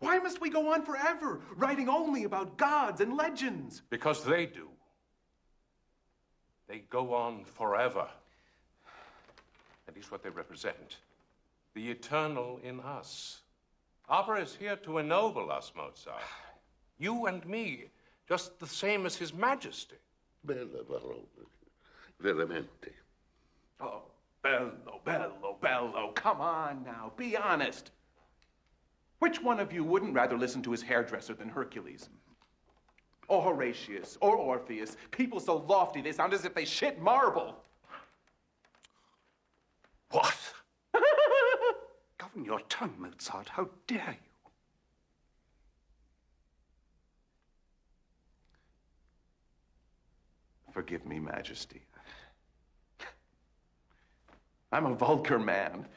Why must we go on forever, writing only about gods and legends? Because they do. They go on forever. At least what they represent. The eternal in us. Opera is here to ennoble us, Mozart. You and me, just the same as His Majesty. Bella parola, veramente. Oh, bello, bello, bello. Come on now, be honest. Which one of you wouldn't rather listen to his hairdresser than Hercules? Or Horatius, or Orpheus. People so lofty, they sound as if they shit marble. What? Govern your tongue, Mozart. How dare you? Forgive me, Majesty. I'm a vulgar man.